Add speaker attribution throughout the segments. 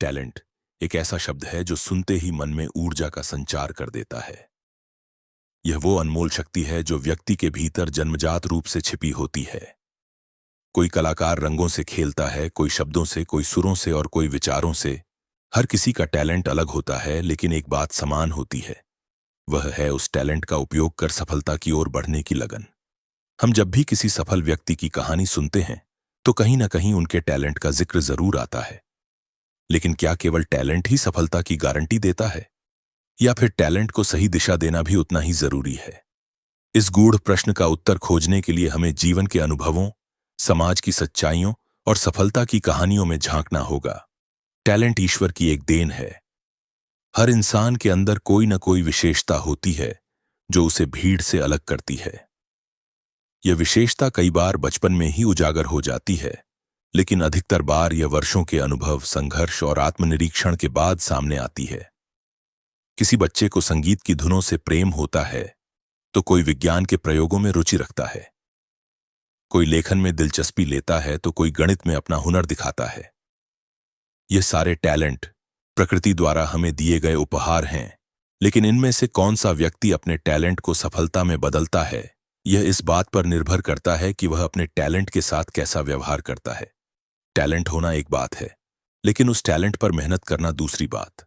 Speaker 1: Talent एक ऐसा शब्द है जो सुनते ही मन में ऊर्जा का संचार कर देता है। यह वो अनमोल शक्ति है जो व्यक्ति के भीतर जन्मजात रूप से छिपी होती है। कोई कलाकार रंगों से खेलता है, कोई शब्दों से, कोई सुरों से और कोई विचारों से। हर किसी का टैलेंट अलग होता है, लेकिन एक बात समान होती है। वह है उस टैलेंट का उपयोग कर सफलता की ओर बढ़ने की लगन। हम जब भी किसी सफल व्यक्ति की कहानी सुनते हैं तो कहीं ना कहीं उनके टैलेंट का जिक्र जरूर आता है। लेकिन क्या केवल टैलेंट ही सफलता की गारंटी देता है, या फिर टैलेंट को सही दिशा देना भी उतना ही जरूरी है? इस गूढ़ प्रश्न का उत्तर खोजने के लिए हमें जीवन के अनुभवों, समाज की सच्चाइयों और सफलता की कहानियों में झांकना होगा। टैलेंट ईश्वर की एक देन है। हर इंसान के अंदर कोई ना कोई विशेषता होती है जो उसे भीड़ से अलग करती है। यह विशेषता कई बार बचपन में ही उजागर हो जाती है, लेकिन अधिकतर बार यह वर्षों के अनुभव, संघर्ष और आत्मनिरीक्षण के बाद सामने आती है। किसी बच्चे को संगीत की धुनों से प्रेम होता है, तो कोई विज्ञान के प्रयोगों में रुचि रखता है। कोई लेखन में दिलचस्पी लेता है, तो कोई गणित में अपना हुनर दिखाता है। ये सारे टैलेंट प्रकृति द्वारा हमें दिए गए उपहार हैं, लेकिन इनमें से कौन सा व्यक्ति अपने टैलेंट को सफलता में बदलता है, यह इस बात पर निर्भर करता है कि वह अपने टैलेंट के साथ कैसा व्यवहार करता है। टैलेंट होना एक बात है, लेकिन उस टैलेंट पर मेहनत करना दूसरी बात।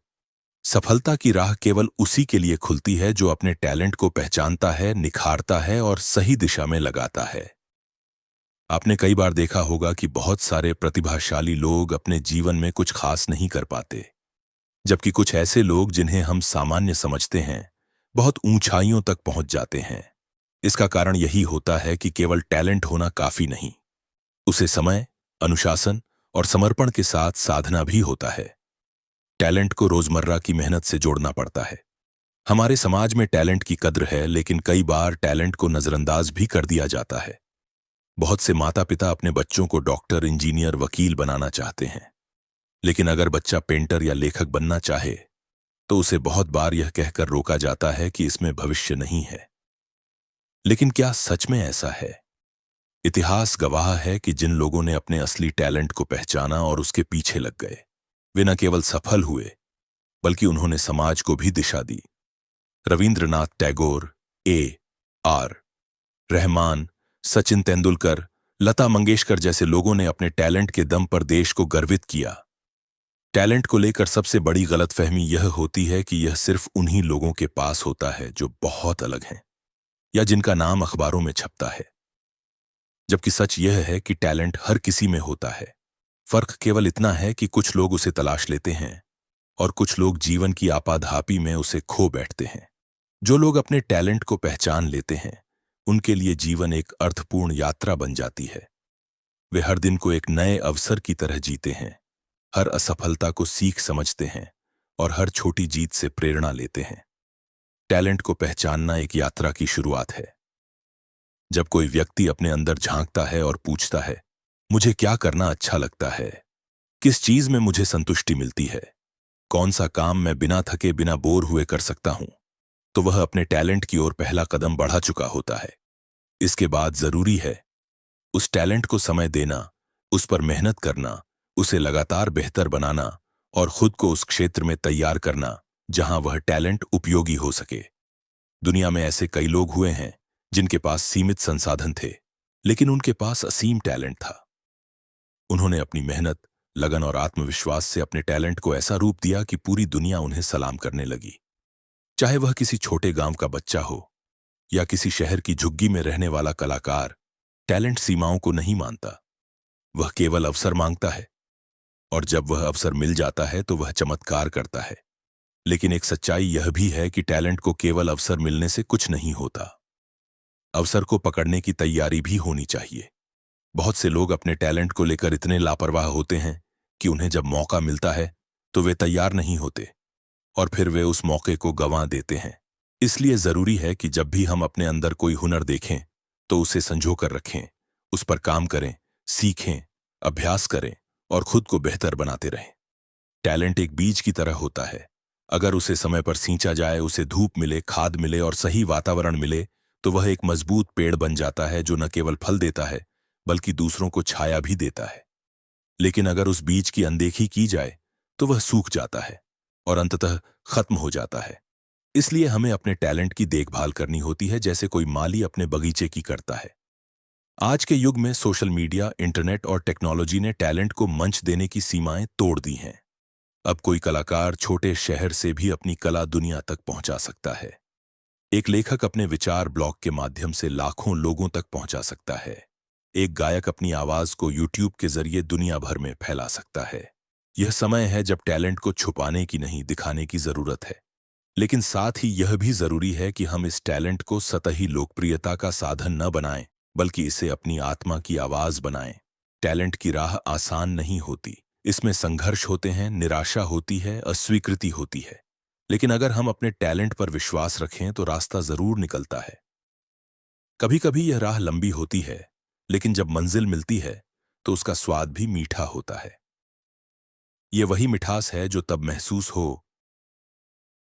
Speaker 1: सफलता की राह केवल उसी के लिए खुलती है जो अपने टैलेंट को पहचानता है, निखारता है और सही दिशा में लगाता है। आपने कई बार देखा होगा कि बहुत सारे प्रतिभाशाली लोग अपने जीवन में कुछ खास नहीं कर पाते, जबकि कुछ ऐसे लोग जिन्हें हम सामान्य समझते हैं बहुत ऊंचाइयों तक पहुंच जाते हैं। इसका कारण यही होता है कि केवल टैलेंट होना काफी नहीं, उसे समय, अनुशासन और समर्पण के साथ साधना भी होता है। टैलेंट को रोजमर्रा की मेहनत से जोड़ना पड़ता है। हमारे समाज में टैलेंट की कद्र है, लेकिन कई बार टैलेंट को नजरअंदाज भी कर दिया जाता है। बहुत से माता पिता अपने बच्चों को डॉक्टर, इंजीनियर, वकील बनाना चाहते हैं, लेकिन अगर बच्चा पेंटर या लेखक बनना चाहे तो उसे बहुत बार यह कहकर रोका जाता है कि इसमें भविष्य नहीं है। लेकिन क्या सच में ऐसा है? इतिहास गवाह है कि जिन लोगों ने अपने असली टैलेंट को पहचाना और उसके पीछे लग गए, वे न केवल सफल हुए, बल्कि उन्होंने समाज को भी दिशा दी। रविंद्रनाथ टैगोर, A.R. रहमान, सचिन तेंदुलकर, लता मंगेशकर जैसे लोगों ने अपने टैलेंट के दम पर देश को गर्वित किया। टैलेंट को लेकर सबसे बड़ी गलतफहमी यह होती है कि यह सिर्फ उन्हीं लोगों के पास होता है जो बहुत अलग हैं या जिनका नाम अखबारों में छपता है। जबकि सच यह है कि टैलेंट हर किसी में होता है। फर्क केवल इतना है कि कुछ लोग उसे तलाश लेते हैं और कुछ लोग जीवन की आपाधापी में उसे खो बैठते हैं। जो लोग अपने टैलेंट को पहचान लेते हैं, उनके लिए जीवन एक अर्थपूर्ण यात्रा बन जाती है। वे हर दिन को एक नए अवसर की तरह जीते हैं, हर असफलता को सीख समझते हैं और हर छोटी जीत से प्रेरणा लेते हैं। टैलेंट को पहचानना एक यात्रा की शुरुआत है। जब कोई व्यक्ति अपने अंदर झांकता है और पूछता है, मुझे क्या करना अच्छा लगता है, किस चीज में मुझे संतुष्टि मिलती है, कौन सा काम मैं बिना थके, बिना बोर हुए कर सकता हूं, तो वह अपने टैलेंट की ओर पहला कदम बढ़ा चुका होता है। इसके बाद जरूरी है उस टैलेंट को समय देना, उस पर मेहनत करना, उसे लगातार बेहतर बनाना और खुद को उस क्षेत्र में तैयार करना जहां वह टैलेंट उपयोगी हो सके। दुनिया में ऐसे कई लोग हुए हैं जिनके पास सीमित संसाधन थे, लेकिन उनके पास असीम टैलेंट था। उन्होंने अपनी मेहनत, लगन और आत्मविश्वास से अपने टैलेंट को ऐसा रूप दिया कि पूरी दुनिया उन्हें सलाम करने लगी। चाहे वह किसी छोटे गांव का बच्चा हो या किसी शहर की झुग्गी में रहने वाला कलाकार, टैलेंट सीमाओं को नहीं मानता। वह केवल अवसर मांगता है, और जब वह अवसर मिल जाता है तो वह चमत्कार करता है। लेकिन एक सच्चाई यह भी है कि टैलेंट को केवल अवसर मिलने से कुछ नहीं होता। अवसर को पकड़ने की तैयारी भी होनी चाहिए। बहुत से लोग अपने टैलेंट को लेकर इतने लापरवाह होते हैं कि उन्हें जब मौका मिलता है तो वे तैयार नहीं होते और फिर वे उस मौके को गंवा देते हैं। इसलिए जरूरी है कि जब भी हम अपने अंदर कोई हुनर देखें तो उसे संजो कर रखें, उस पर काम करें, सीखें, अभ्यास करें और खुद को बेहतर बनाते रहें। टैलेंट एक बीज की तरह होता है। अगर उसे समय पर सींचा जाए, उसे धूप मिले, खाद मिले और सही वातावरण मिले, तो वह एक मजबूत पेड़ बन जाता है जो न केवल फल देता है बल्कि दूसरों को छाया भी देता है। लेकिन अगर उस बीज की अनदेखी की जाए तो वह सूख जाता है और अंततः खत्म हो जाता है। इसलिए हमें अपने टैलेंट की देखभाल करनी होती है, जैसे कोई माली अपने बगीचे की करता है। आज के युग में सोशल मीडिया, इंटरनेट और टेक्नोलॉजी ने टैलेंट को मंच देने की सीमाएं तोड़ दी हैं। अब कोई कलाकार छोटे शहर से भी अपनी कला दुनिया तक पहुंचा सकता है। एक लेखक अपने विचार ब्लॉग के माध्यम से लाखों लोगों तक पहुंचा सकता है। एक गायक अपनी आवाज को यूट्यूब के जरिए दुनिया भर में फैला सकता है। यह समय है जब टैलेंट को छुपाने की नहीं, दिखाने की जरूरत है। लेकिन साथ ही यह भी जरूरी है कि हम इस टैलेंट को सतही लोकप्रियता का साधन न बनाएं, बल्कि इसे अपनी आत्मा की आवाज बनाएं। टैलेंट की राह आसान नहीं होती। इसमें संघर्ष होते हैं, निराशा होती है, अस्वीकृति होती है। लेकिन अगर हम अपने टैलेंट पर विश्वास रखें तो रास्ता जरूर निकलता है। कभी कभी यह राह लंबी होती है, लेकिन जब मंजिल मिलती है तो उसका स्वाद भी मीठा होता है। यह वही मिठास है जो तब महसूस हो